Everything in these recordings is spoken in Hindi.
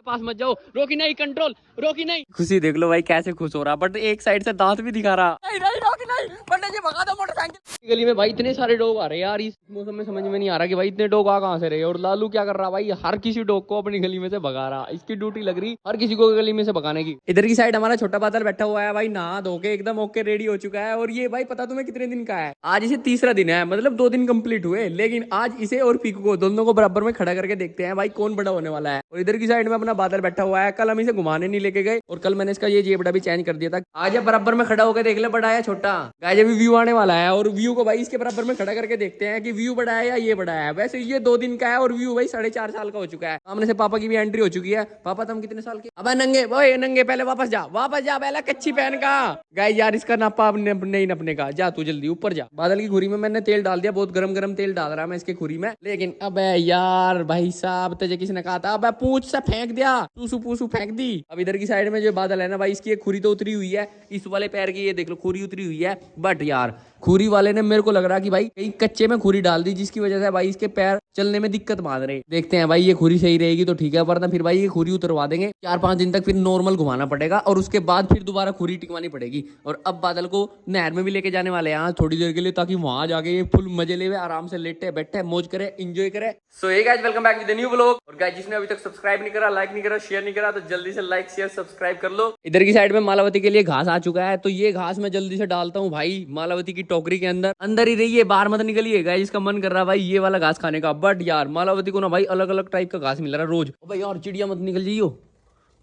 पास मत जाओ। रोकी नहीं, कंट्रोल, रोकी नहीं। खुशी देख लो भाई कैसे खुश हो रहा, बट एक साइड से दांत भी दिखा रहा। नहीं नहीं रोकी नहीं, पंडित जी भगा दो मोटरसाइकिल। गली में भाई इतने सारे डॉग आ रहे हैं यार, इस मौसम में समझ में नहीं आ रहा कि भाई इतने डॉग आ कहां से रहे। और लालू क्या कर रहा भाई, हर किसी डॉग को अपनी गली में से भगा रहा। इसकी ड्यूटी लग रही हर किसी को गली में से भगाने की। इधर की साइड हमारा छोटा बादल बैठा हुआ है भाई, नहा धो के एकदम ओके रेडी हो चुका है। और ये भाई पता तुम्हें कितने दिन का है, आज इसे तीसरा दिन है, मतलब 2 दिन कंप्लीट हुए। लेकिन आज इसे और पीकू को दोनों को बराबर में खड़ा करके देखते हैं भाई कौन बड़ा होने वाला है। और इधर की साइड में अपना बादल बैठा हुआ है। कल हम इसे घुमाने नहीं लेके गए और कल मैंने इसका ये जेबड़ा भी चेंज कर दिया था। आज बराबर में खड़ा होकर देख ले बड़ा है छोटा। गाइस अभी व्यू आने वाला है और व्यू को भाई इसके बराबर में खड़ा करके देखते हैं कि व्यू बड़ा है या ये बड़ा है। वैसे ये 2 दिन का है और व्यू भाई 4.5 साल का हो चुका है। सामने से पापा की भी एंट्री हो चुकी है। पापा तुम कितने साल के? अब नंगे ओए नंगे, पहले वापस जा पहले कच्ची पहन का। गाइस यार इसका नापा नहीं नपने का, जा तू जल्दी ऊपर जा। बादल की खुरी में मैंने तेल डाल दिया, बहुत गरम गरम तेल डाल रहा मैं इसके खुरी में। लेकिन अबे यार भाई साहब तुझे किसने कहा था? अबे पूछ से फेंक दिया, टूसू पूसू फेंक दी। अब इधर की साइड में जो बादल है ना भाई, इसकी एक खुरी तो उतरी हुई है, इस वाले पैर की ये देख लो खुरी उतरी हुई है। बट यार खुरी वाले ने मेरे को लग रहा कि भाई कहीं कच्चे में खुरी डाल दी, जिसकी वजह से भाई इसके पैर चलने में दिक्कत मान रहे। देखते हैं भाई ये खुरी सही रहेगी तो ठीक है, वरना फिर भाई ये खुरी उतरवा देंगे। 4-5 दिन तक फिर नॉर्मल घुमाना पड़ेगा और उसके बाद फिर दोबारा खुरी टिकवानी पड़ेगी। और अब बादल को नहर में भी लेके जाने वाले हैं थोड़ी देर के लिए, ताकि वहां जाके ये फुल मजे ले, आराम से लेटे बैठे मौज करे, एंजॉय करे। So hey guys welcome back with new vlog. और गाइस जिसने अभी तक सब्सक्राइब नहीं करा, लाइक नहीं करा, शेयर नहीं करा, तो जल्दी से लाइक शेयर सब्सक्राइब कर लो। इधर की साइड में मालावती के लिए घास आ चुका है, तो ये घास मैं जल्दी से डालता हूँ भाई मालावती की टोकरी के अंदर। अंदर ही रहिए, बाहर मत निकलिए गाइस, इसका मन कर रहा भाई ये वाला घास खाने का। बट यार मालावती को ना भाई अलग अलग टाइप का घास मिल रहा है रोज। भाई यार चिड़िया मत निकल जाइयो।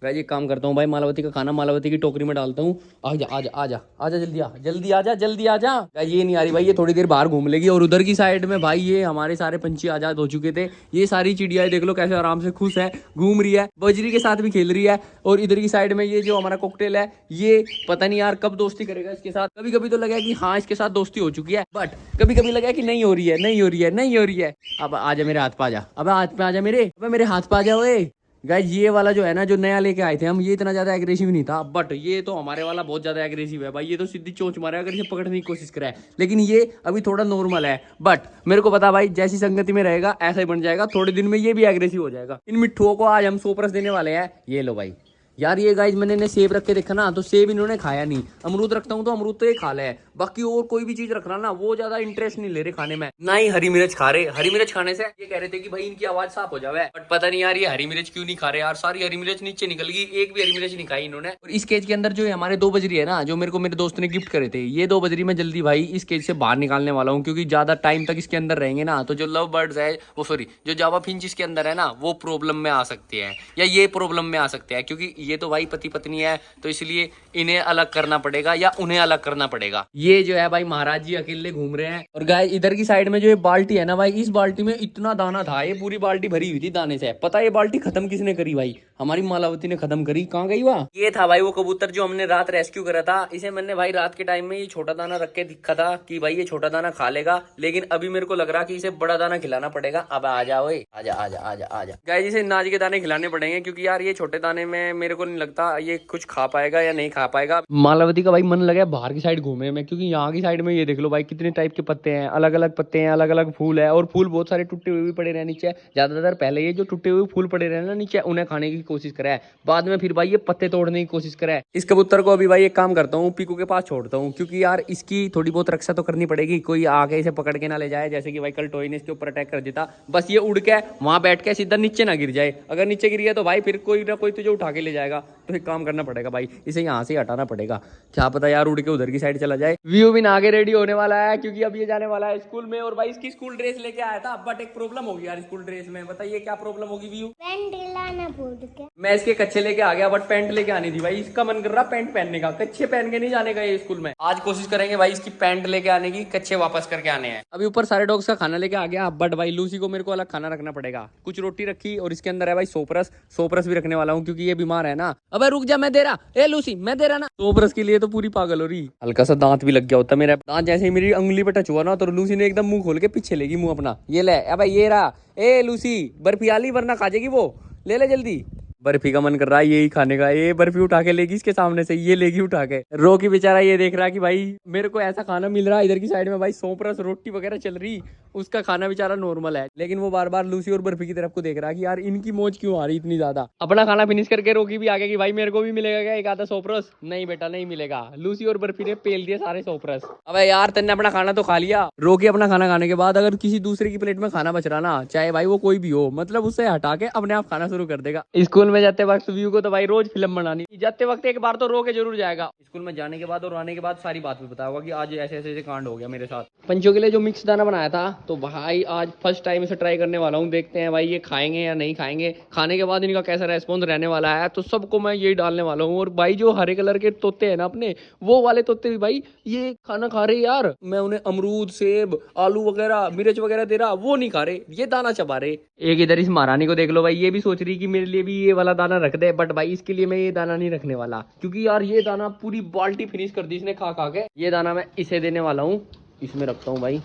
गाइस एक काम करता हूँ भाई, मालावती का खाना मालावती की टोकरी में डालता हूँ। आजा आजा आजा आजा जल्दी आजा। गाइस ये नहीं आ रही भाई, ये थोड़ी देर बाहर घूम लेगी। और उधर की साइड में भाई ये हमारे सारे पंछी आजाद हो चुके थे। ये सारी चिड़िया देख लो कैसे आराम से खुश है, घूम रही है, बजरी के साथ भी खेल रही है। और इधर की साइड में ये जो हमारा कॉकटेल है, ये पता नहीं यार कब दोस्ती करेगा इसके साथ। कभी कभी तो लगा कि हाँ इसके साथ दोस्ती हो चुकी है, बट कभी कभी लगा कि नहीं हो रही है। अब आजा मेरे हाथ पे आजा, अब हाथ पे आजा मेरे हाथ पे आजा। ओए गाइस ये वाला जो है ना, जो नया लेके आए थे हम, ये इतना ज्यादा एग्रेसिव नहीं था। बट ये तो हमारे वाला बहुत ज्यादा एग्रेसिव है भाई, ये तो सीधी चोंच मारा अगर इसे पकड़ने की कोशिश करे। लेकिन ये अभी थोड़ा नॉर्मल है। बट मेरे को पता भाई जैसी संगति में रहेगा ऐसा ही बन जाएगा, थोड़े दिन में ये भी एग्रेसिव हो जाएगा। इन मिट्ठुओं को आज हम 100 देने वाले हैं। ये लो भाई यार, ये गाइस मैंने इन्हें सेब रख के देखा ना, तो सेब इन्होंने खाया नहीं। अमरूद रखता हूँ तो अमरूद तो ये खा ले, बाकी और कोई भी चीज रख रहा ना वो ज्यादा इंटरेस्ट नहीं ले रहे खाने में। ना ही हरी मिर्च खा रहे। हरी मिर्च खाने से ये कह रहे थे कि भाई इनकी आवाज साफ हो जावे, बट पता नहीं यार ये हरी मिर्च क्यों नहीं खा रहे यार। सारी हरी मिर्च नीचे निकल गई, एक भी हरी मिर्च नहीं खाई इन्होंने। और इस केज के अंदर जो हमारे 2 बजरी है ना, जो मेरे को मेरे दोस्त ने गिफ्ट करे थे, ये 2 बजरी मैं जल्दी भाई इस केज से बाहर निकालने वाला हूँ, क्योंकि ज्यादा टाइम तक इसके अंदर रहेंगे ना तो जो लव बर्ड्स है वो जो जावा फिंच इसके अंदर है ना, वो प्रॉब्लम में आ सकते हैं, या ये प्रॉब्लम में आ सकते हैं। क्योंकि ये तो भाई पति पत्नी है, तो इसलिए इन्हें अलग करना पड़ेगा या उन्हें अलग करना पड़ेगा। ये जो है भाई महाराज जी अकेले घूम रहे हैं। और गाय इधर की साइड में जो ये बाल्टी है ना भाई, इस बाल्टी में इतना दाना था, ये पूरी बाल्टी भरी हुई थी दाने से। पता है ये बाल्टी खत्म किसने करी भाई? हमारी मालावती ने खत्म करी। कहाँ गई वह? ये था भाई वो कबूतर जो हमने रात रेस्क्यू करा था। इसे मैंने भाई रात के टाइम में ये छोटा दाना रख के दिखा था कि भाई ये छोटा दाना खा लेगा, लेकिन अभी मेरे को लग रहा कि इसे बड़ा दाना खिलाना पड़ेगा। अब आ जाओ, आजा आजा आजा आजा। गाय इसे नाज के दाने खिलाने पड़ेंगे, क्योंकि यार ये छोटे दाने में मेरे को नहीं लगता ये कुछ खा पाएगा या नहीं खा पाएगा। मालावती का भाई मन लगा बाहर की साइड घूमने में, क्योंकि यहाँ की साइड में ये देख लो भाई कितने टाइप के पत्ते हैं, अलग अलग पत्ते हैं, अलग अलग फूल है। और फूल बहुत सारे टूटे हुए भी पड़े रहे नीचे। ज्यादातर पहले ये जो टूटे हुए फूल पड़े रहे ना नीचे, उन्हें खाने की कोशिश करे, बाद में फिर भाई ये पत्ते तोड़ने की कोशिश करे। इस कबूतर को अभी भाई एक काम करता हूँ, पीकू के पास छोड़ता हूँ, क्योंकि यार इसकी थोड़ी बहुत रक्षा तो करनी पड़ेगी, कोई आके इसे पकड़ के ना ले जाए। जैसे कि भाई कल टोई ने इसके ऊपर अटैक कर दिया, बस ये उड़ के वहां बैठ के सीधा नीचे ना गिर जाए। अगर नीचे गिर गया तो भाई फिर कोई ना कोई तुझे उठा के ले जाएगा। तो एक काम करना पड़ेगा भाई, इसे यहाँ से हटाना पड़ेगा। क्या पता यार उड़ के उधर की साइड चला जाए। व्यू भी आगे रेडी होने वाला है, क्योंकि अब ये जाने वाला है स्कूल में। और भाई इसकी स्कूल ड्रेस लेके आया था, बट एक प्रॉब्लम होगी यार स्कूल ड्रेस में। बताइए क्या प्रॉब्लम होगी व्यू? पैंट लाना भूल के। मैं इसके कच्चे लेके आ गया, बट पैंट लेके आनी थी भाई। इसका मन कर रहा पैंट पहनने का, कच्चे पहन के नहीं जाने का ये स्कूल में। आज कोशिश करेंगे भाई इसकी पैंट लेके आने की, कच्चे वापस करके आने हैं। अभी ऊपर सारे डॉग्स का खाना लेके आ गया, बट भाई लूसी को मेरे को अलग खाना रखना पड़ेगा। कुछ रोटी रखी और इसके अंदर है भाई सोपरस भी रखने वाला हूँ, क्योंकि ये बीमार है ना। अबे रुक जा, मैं दे रहा। ए लूसी मैं दे रहा ना। सोपरस के लिए तो पूरी पागल हो रही। हल्का सा दांत भी लग गया होता मेरा। दांत जैसे ही मेरी उंगली पे टच हुआ ना, तो लूसी ने एकदम मुंह खोल के पीछे लेगी मुंह अपना। ये ले अब ये रहा। ए लूसी बर्फी आली वरना खा जाएगी वो, ले ले जल्दी। बर्फी का मन कर रहा है यही खाने का। ये बर्फी उठा के लेगी इसके सामने से, ये लेगी उठा के। रोकी बेचारा ये देख रहा कि भाई मेरे को ऐसा खाना मिल रहा है इधर की साइड में भाई, सौंफ रस रोटी वगैरह चल रही, उसका खाना बेचारा नॉर्मल है। लेकिन वो बार बार लूसी और बर्फी की तरफ को देख रहा है कि यार इनकी मौज क्यों आ रही इतनी ज्यादा। अपना खाना फिनिश करके रोकी भी आ गया कि भाई मेरे को भी मिलेगा क्या एक आधा सौंफ रस? नहीं बेटा नहीं मिलेगा। लूसी और बर्फी ने पेल दिए सारे सौंफ रस। अबे यार तेने अपना खाना तो खा लिया। रोकी अपना खाना खाने के बाद अगर किसी दूसरे की प्लेट में खाना बच रहा ना, चाहे भाई वो कोई भी हो, मतलब उससे हटा के अपने आप खाना शुरू कर देगा। स्कूल में जाते वक्त व्यू को तो भाई रोज फिल्म बनानी, जाते वक्त एक बार तो रो के जरूर जाएगा। स्कूल में जाने के बाद और आने के बाद सारी बात भी बताऊंगा कि आज ऐसे ऐसे कांड हो गया मेरे साथ। पंचों के लिए जो मिक्स दाना बनाया था तो भाई आज फर्स्ट टाइम इसे ट्राई करने वाला हूँ। देखते हैं भाई ये खाएंगे या नहीं खाएंगे, खाने के बाद इनका कैसा रेस्पॉन्स रहने वाला है। तो सबको मैं यही डालने वाला हूँ। और भाई जो हरे कलर के तोते हैं ना अपने, वो वाले तोते भी भाई ये खाना खा रहे यार। मैं उन्हें अमरूद सेब आलू वगैरह मिर्च वगैरह दे रहा, वो नहीं खा रहे, ये दाना चबा रहे। एक इधर इस महारानी को देख लो भाई, ये भी सोच रही कि मेरे लिए भी ये वाला दाना रख दे, बट भाई इसके लिए मैं ये दाना नहीं रखने वाला, क्योंकि यार ये दाना पूरी बाल्टी फिनिश कर दी इसने खा खा के। ये दाना मैं इसे देने वाला हूँ, इसमें रखता हूँ भाई।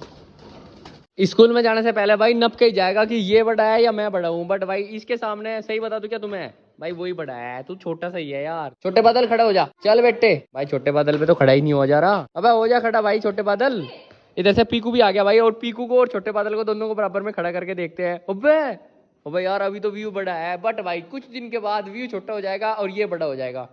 स्कूल में जाने से पहले भाई नप के ही जाएगा कि ये बड़ा है या मैं बड़ा हूँ। बट भाई इसके सामने सही बता दूं क्या तुम्हें, भाई वही बड़ा है, तू छोटा सा ही है यार। छोटे बादल खड़ा हो जा, चल बेटे। भाई छोटे बादल पे तो खड़ा ही नहीं हो जा रहा। अबे हो जा खड़ा भाई छोटे बादल। इधर से पीकू भी आ गया भाई, और पीकू को और छोटे बादल को दोनों को बराबर में खड़ा करके देखते हैं। अबे यार अभी तो व्यू बड़ा है, बट भाई कुछ दिन के बाद व्यू छोटा हो जाएगा और ये बड़ा हो जाएगा।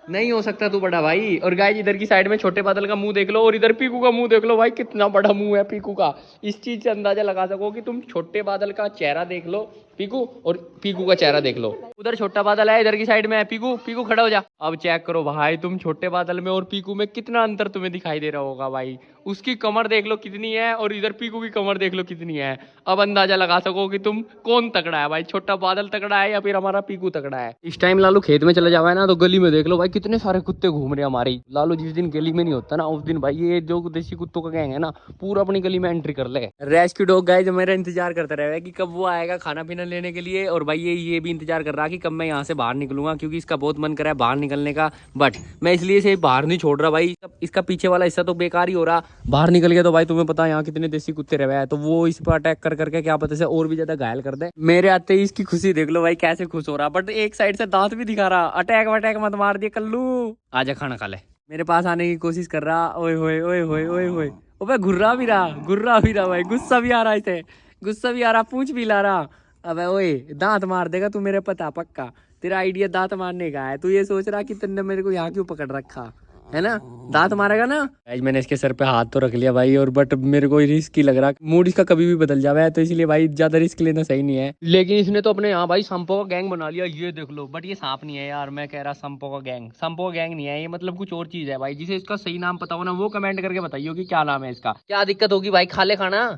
नहीं हो सकता तू बड़ा भाई। और गाइस इधर की साइड में छोटे बादल का मुंह देख लो और इधर पीकू का मुंह देख लो भाई, कितना बड़ा मुंह है पीकू का। इस चीज से अंदाजा लगा सको कि तुम छोटे बादल का चेहरा देख लो पीकू, और पीकू का चेहरा देख लो। उधर छोटा बादल है, इधर की साइड में है पीकू। पीकू खड़ा हो जा। अब चेक करो भाई तुम छोटे बादल में और पीकू में कितना अंतर तुम्हें दिखाई दे रहा होगा भाई। उसकी कमर देख लो कितनी है और इधर पीकू की कमर देख लो कितनी है। अब अंदाजा लगा सको कि तुम कौन तगड़ा है भाई, छोटा बादल तगड़ा है या फिर हमारा पीकू तगड़ा है। इस टाइम लालू खेत में चला जावा है ना, तो गली में देख लो भाई कितने सारे कुत्ते घूम रहे हैं हमारे। लालू जिस दिन गली में नहीं होता ना, उस दिन भाई ये जो देसी कुत्तों का गैंग है ना, पूरा अपनी गली में एंट्री कर ले। रेस्क्यू डॉग गाइस मेरा इंतजार करता रहेगा कि कब वो आएगा खाना पीना लेने के लिए। और भाई ये भी इंतजार कर रहा कि कब मैं यहाँ से बाहर निकलूंगा, क्योंकि इसका बहुत मन कर रहा है बाहर निकलने का। बट मैं इसलिए से बाहर नहीं छोड़ रहा भाई, इसका पीछे वाला हिस्सा तो बेकार ही हो रहा। बाहर निकल गया तो भाई तुम्हें पता है यहाँ कितने देसी कुत्ते रहे हैं, तो वो इस पर अटैक कर करके क्या पता से और भी ज्यादा घायल कर दे। मेरे आते ही इसकी खुशी देख लो भाई कैसे खुश हो रहा, बट एक साइड से दांत भी दिखा रहा। अटैक वटैक मत मार दिए कल्लू, आजा खाना खा ले। मेरे पास आने की कोशिश कर रहा। ओए होए ओए होए ओए होए, ओए घुर्रा भी रहा भाई, गुस्सा भी आ रहा इसे, गुस्सा भी आ रहा, पूंछ भी ला रहा। अबे ओए दांत मार देगा तू मेरे पता पक्का। तेरा आइडिया दांत मारने का है, तू ये सोच रहा कि तुमने मेरे को यहाँ क्यों पकड़ रखा है ना, दांत मारेगा ना। आज मैंने इसके सर पे हाथ तो रख लिया भाई, और बट मेरे को रिस्क ही लग रहा, मूड इसका कभी भी बदल जावा है, तो इसलिए भाई ज्यादा रिस्क लेना सही नहीं है। लेकिन इसने तो अपने यहाँ भाई सांपों का गैंग बना लिया, ये देख लो। बट ये सांप नहीं है यार, मैं कह रहा सांपों का गैंग। सांपों का गैंग नहीं है ये, मतलब कुछ और चीज है भाई। जिसे इसका सही नाम पता हो ना, वो कमेंट करके बताइए कि क्या नाम है इसका। क्या दिक्कत होगी भाई, खा ले खाना।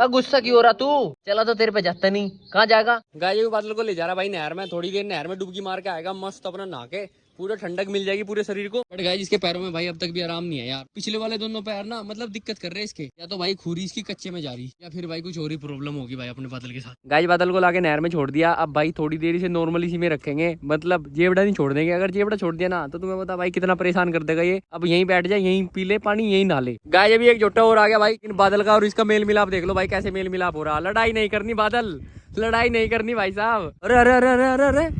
गुस्सा क्यों हो रहा तू, चला तो तेरे पे जाता नहीं, कहाँ जाएगा। गाय बादल को ले जा रहा भाई नहर में, थोड़ी देर नहर में डुबकी मार के आएगा, मस्त अपना नहा के पूरा ठंडक मिल जाएगी पूरे शरीर को। बट गाइस इसके पैरों में भाई अब तक भी आराम नहीं है यार। पिछले वाले दोनों पैर ना मतलब दिक्कत कर रहे हैं इसके, या तो भाई खूरी इसकी कच्चे में जा रही, या फिर भाई कुछ और ही प्रॉब्लम होगी भाई अपने बादल के साथ। गाइस बादल को लाके नहर में छोड़ दिया। अब भाई थोड़ी देर से नॉर्मल इसी में रखेंगे, मतलब जेबड़ा नहीं छोड़ देंगे। अगर जेबड़ा छोड़ दिया ना तो तुम्हें पता भाई कितना परेशान कर देगा ये। अब यहीं बैठ जाए, यहीं पी ले पानी, यहीं नहा ले। गाइस अभी एक जोटा और आ गया भाई, इन बादल का और इसका मेल मिलाप देख लो भाई कैसे मेल मिलाप हो रहा। लड़ाई नहीं करनी बादल, लड़ाई नहीं करनी भाई साहब। अरे अरे अरे अरे अरे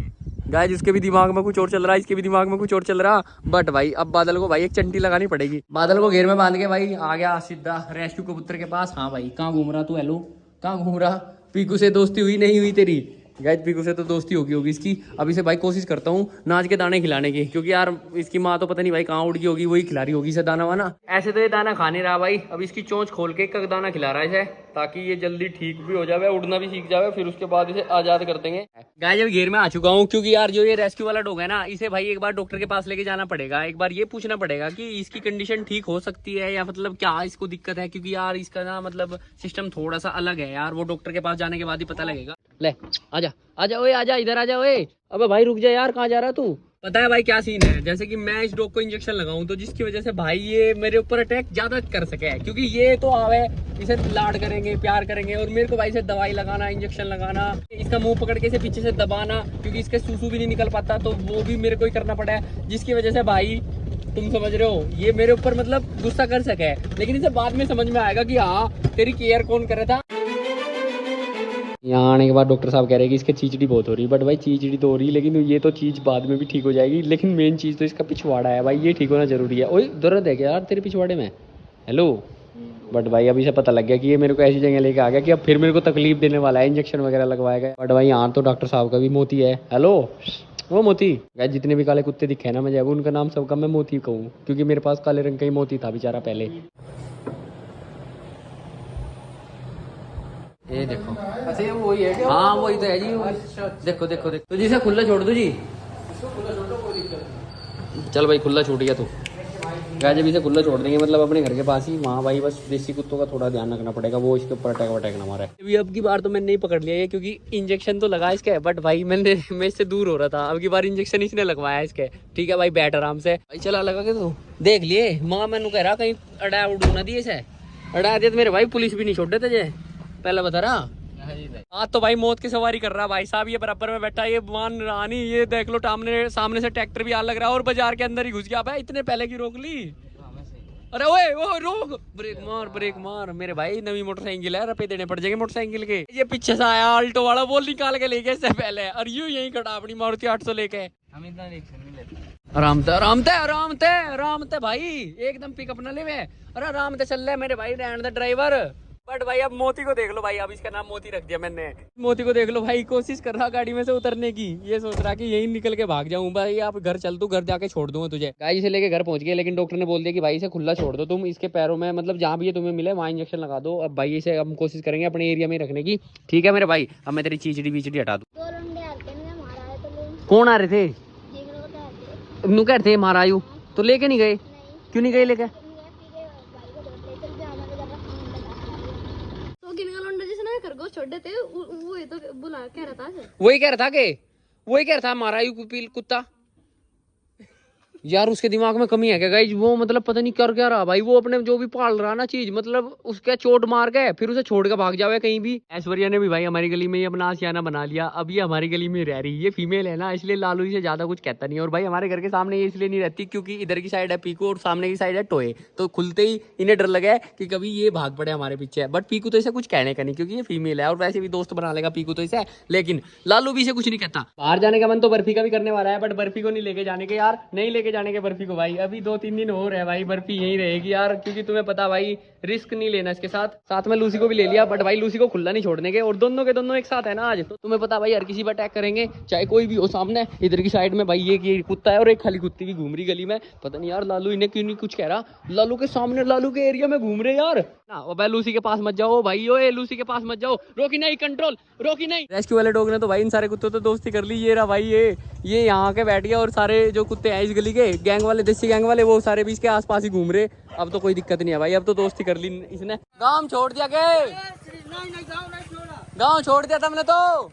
गाइस इसके भी दिमाग में कुछ और चल रहा है, इसके भी दिमाग में कुछ और चल रहा। बट भाई अब बादल को भाई एक चंटी लगानी पड़ेगी। बादल को घेर में बांध के भाई आ गया सीधा रेस्क्यू कबूतर के पास। हाँ भाई कहाँ घूम रहा तू, हेलो कहाँ घूम रहा। पीकू से दोस्ती हुई नहीं हुई तेरी? गाइस पीकू से तो दोस्ती होगी इसकी। अब इसे भाई कोशिश करता हूँ नाच के दाने खिलाने की, क्योंकि यार इसकी माँ तो पता नहीं भाई कहाँ उड़ गई होगी, वही खिला रही होगी इसे दाना वाना। ऐसे तो ये दाना खा नहीं रहा भाई, अब इसकी चोंच खोल के एक दाना खिला रहा है इसे, ताकि ये जल्दी ठीक भी हो जाए, उड़ना भी सीख जाए, फिर उसके बाद इसे आजाद कर देंगे। गाइस अब घेर में आ चुका हूँ, क्योंकि यार जो ये रेस्क्यू वाला डॉग है ना, इसे भाई एक बार डॉक्टर के पास लेके जाना पड़ेगा। एक बार ये पूछना पड़ेगा कि इसकी कंडीशन ठीक हो सकती है या मतलब क्या इसको दिक्कत है, क्योंकि यार इसका ना मतलब सिस्टम थोड़ा सा अलग है यार। वो डॉक्टर के पास जाने के बाद ही पता लगेगा। ले आजा आजा ओए, आजा इधर आजा ओए। अबे भाई रुक जा यार, कहाँ जा रहा तू। पता है भाई क्या सीन है, जैसे कि मैं इस डॉग को इंजेक्शन लगाऊं तो जिसकी वजह से भाई ये मेरे ऊपर अटैक ज्यादा कर सके, क्योंकि ये तो आवे इसे लाड करेंगे प्यार करेंगे, और मेरे को भाई इसे दवाई लगाना इंजेक्शन लगाना, इसका मुंह पकड़ के इसे पीछे से दबाना, क्योंकि इसके सूसू भी नहीं निकल पाता, तो वो भी मेरे को ही करना पड़ा है। जिसकी वजह से भाई तुम समझ रहे हो ये मेरे ऊपर मतलब गुस्सा कर सके। लेकिन इसे बाद में समझ में आएगा कि हाँ तेरी केयर कौन कर रहा था। यहाँ आने के बाद डॉक्टर साहब कह रहे हैं कि इसके चीचड़ी बहुत हो रही है, बट भाई चीचड़ी तो हो रही है लेकिन ये तो चीज बाद में भी ठीक हो जाएगी, लेकिन मेन चीज तो इसका पिछवाड़ा है भाई, ये ठीक होना जरूरी है। ओए दर्द है क्या यार तेरे पिछवाड़े में? हेलो। बट भाई अभी से पता लग गया कि ये मेरे को ऐसी जगह लेके आ गया कि अब फिर मेरे को तकलीफ देने वाला है, इंजेक्शन वगैरह लगवाएगा। बट भाई यहाँ तो डॉक्टर साहब का भी मोती है। हेलो वो मोती यार, जितने भी काले कुत्ते दिखे ना मुझे अब उनका नाम सबका मैं मोती कहूँ, क्योंकि मेरे पास काले रंग का ही मोती था बेचारा पहले। ये देखो, अच्छा ये वही है क्या? हाँ वही तो है जी। देखो देखो देखो, तो जिसे खुला छोड़ दो जी, चल भाई खुला छूट गया तू। गाय जब इसे खुला छोड़ देंगे मतलब अपने घर के पास ही, वहाँ भाई बस देसी कुत्तों का थोड़ा ध्यान रखना पड़ेगा, वो इसके ऊपर अटैक वटैक ना मारे। अभी अब की बार तो मैंने नहीं पकड़ लिया है क्योंकि इंजेक्शन तो लगा इसके, बट भाई मैं इससे दूर हो रहा था। अब की बार इंजेक्शन इसने लगवाया इसके। ठीक है भाई बैठ आराम से भाई, चला लगा के तू देख लिए माँ मैंने कह रहा कहीं अड़ा उड़ू ना दिए इसे, अड़ा दिए तो मेरे भाई पुलिस भी नहीं छोड़ देते जे, पहले बता रहा। हाँ तो भाई मौत की सवारी कर रहा भाई साहब, ये बराबर में बैठा, ये मान रानी, ये देख लो सामने से ट्रैक्टर भी आ लग रहा है और बाजार के अंदर ही घुस गया भाई, इतने पहले की रोक ली। अरे ओए ओ रोक, ब्रेक मार मेरे भाई, नवी मोटरसाइकिल है, रुपए देने पड़ जाएंगे मोटरसाइकिल के। ये पीछे से आया अल्टो वाला, वो निकाल के ले गया इससे पहले, और यूं यही खड़ा अपनी मारुति 800 लेके। हम इतना रिएक्शन नहीं लेते, आराम थे भाई, एकदम पिकअप न ले। अरे आराम से चल रहे मेरे भाई, रहने दे ड्राइवर। बट भाई अब मोती को देख लो भाई, अब इसका नाम मोती रख दिया मैंने। मोती को देख लो भाई, कोशिश कर रहा गाड़ी में से उतरने की, ये सोच रहा कि यहीं निकल के भाग जाऊं भाई, आप घर चल, तू घर जाके छोड़ दूंगा तुझे। गाय से लेके घर पहुंच गए, लेकिन डॉक्टर ने बोल दिया कि भाई इसे खुला छोड़ दो तुम, इसके पैरों में मतलब जहाँ भी ये तुम्हें मिले वहाँ इंजेक्शन लगा दो। अब भाई इसे हम कोशिश करेंगे अपने एरिया में रखने की, ठीक है मेरे भाई। अब मैं तेरी चीचड़ी बीचड़ी हटा दूँ। कौन आ रहे थे? नू कह रहे थे महाराजू, तो लेके नहीं गए? क्यों नहीं गए लेके? वही कह रहा था महाराजू कुत्ता। यार उसके दिमाग में कमी है क्या गाइस? वो मतलब पता नहीं कर क्या रहा भाई, वो अपने जो भी पाल रहा ना चीज, मतलब उसके चोट मार के फिर उसे छोड़ के भाग जावे कहीं भी। ऐश्वर्या ने भी भाई हमारी गली में ही अपना आशियाना बना लिया, अब ये हमारी गली में रह रही है। ये फीमेल है ना, इसलिए लालू से ज्यादा कुछ कहता नहीं है। और भाई हमारे घर के सामने ये इसलिए नहीं रहती क्योंकि इधर की साइड है पीकू और सामने की साइड है टोए, तो खुलते ही इन्हें डर लगा है कि कभी ये भाग पड़े हमारे पीछे। बट पीकू तो इसे कुछ कहने का नहीं क्योंकि ये फीमेल है, और वैसे भी दोस्त बना लेगा पीकू तो इसे, लेकिन लालू भी इसे कुछ नहीं कहता। बाहर जाने का मन तो बर्फी का भी करने वाला है, बट बर्फी को नहीं लेके जाने के यार, नहीं लेके जाने के बर्फी को भाई। अभी 2-3 दिन हो रहे हैं भाई, बर्फी यहीं रहेगी यार, क्योंकि तुम्हें पता भाई रिस्क नहीं लेना इसके साथ में लूसी को भी ले लिया, बट भाई लूसी को खुला नहीं छोड़ने के, और दोनों के दोनों एक साथ है ना आज, तो तुम्हें पता भाई हर किसी पर अटैक करेंगे चाहे कोई भी हो सामने। इधर की साइड में भाई ये कुत्ता है और एक खाली कुत्ती भी घूम रही गली में, पता नहीं यार लालू इन्हें क्यों नहीं कुछ कह रहा। लालू के सामने, लालू के एरिया में घूम रहे यार ना। भाई लूसी के पास मत जाओ भाई, ओए लूसी के पास मत जाओ, रोकी नहीं, कंट्रोल रोकी नहीं। रेस्क्यू वाले डॉग ने तो भाई इन सारे कुत्तों तो दोस्ती कर ली। ये रहा भाई, ये यहाँ के बैठ गया, और सारे जो कुत्ते हैं इस गली के गैंग वाले, देसी गैंग वाले, वो सारे भी इसके आसपास ही घूम रहे। अब तो कोई दिक्कत नहीं है भाई, अब तो दोस्ती कर ली इसने। गांव छोड़ दिया के? गांव छोड़ दिया तुमने तो?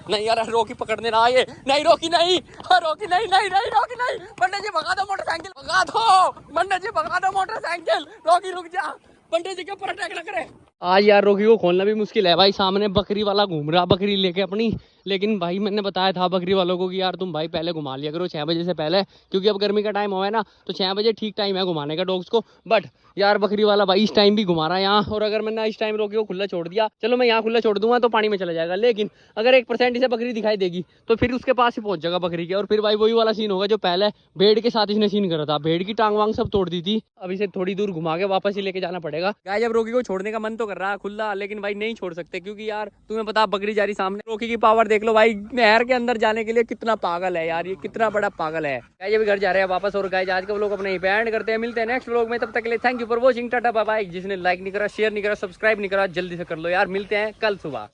नहीं यार रोकी पकड़ने ना आए, नहीं रोकी नहीं, रोकी नहीं, रोकी नहीं, पंडित जी भगा दो मोटरसाइकिल, भगा दो पंडित जी, भगा दो मोटरसाइकिल, रोकी रुक जा, पंडित जी के ऊपर अटैक लग रहे। आज यार रोकी को खोलना भी मुश्किल है भाई, सामने बकरी वाला घूम रहा बकरी लेके अपनी, लेकिन भाई मैंने बताया था बकरी वालों को कि यार तुम भाई पहले घुमा लिया करो 6 बजे से पहले, क्योंकि अब गर्मी का टाइम हुआ है ना, तो 6 बजे ठीक टाइम है घुमाने का डॉग्स को। बट यार बकरी वाला भाई इस टाइम भी घुमा रहा है यहाँ, और अगर मैंने इस टाइम रोकी को खुला छोड़ दिया, चलो मैं यहाँ खुला छोड़ दूंगा तो पानी में चला जाएगा, लेकिन अगर 1% इसे बकरी दिखाई देगी तो फिर उसके पास ही पहुंच जाएगा बकरी के, और फिर भाई वही वाला सीन होगा जो पहले भेड़ के साथ इसने सीन करा था, भेड़ की टांग वांग सब तोड़ दी थी। अब इसे थोड़ी दूर घुमा के वापस ही लेके जाना पड़ेगा। गाइस जब रोकी को छोड़ने का मन तो कर रहा है खुला, लेकिन भाई नहीं छोड़ सकते क्योंकि यार तुम्हें पता बकरी जा रही सामने। रोकी की पावर देख लो भाई, नहर के अंदर जाने के लिए कितना पागल है यार, ये कितना बड़ा पागल है। गाइस अभी घर जा रहे हैं वापस, और गाइस आज का व्लॉग अपने पे एंड करते हैं, मिलते हैं नेक्स्ट व्लॉग में, तब तक के लिए thank you for watching, tata bye bye. जिसने लाइक नहीं करा, शेयर नहीं करा, सब्सक्राइब नहीं करा, जल्दी से कर लो यार, मिलते हैं कल सुबह।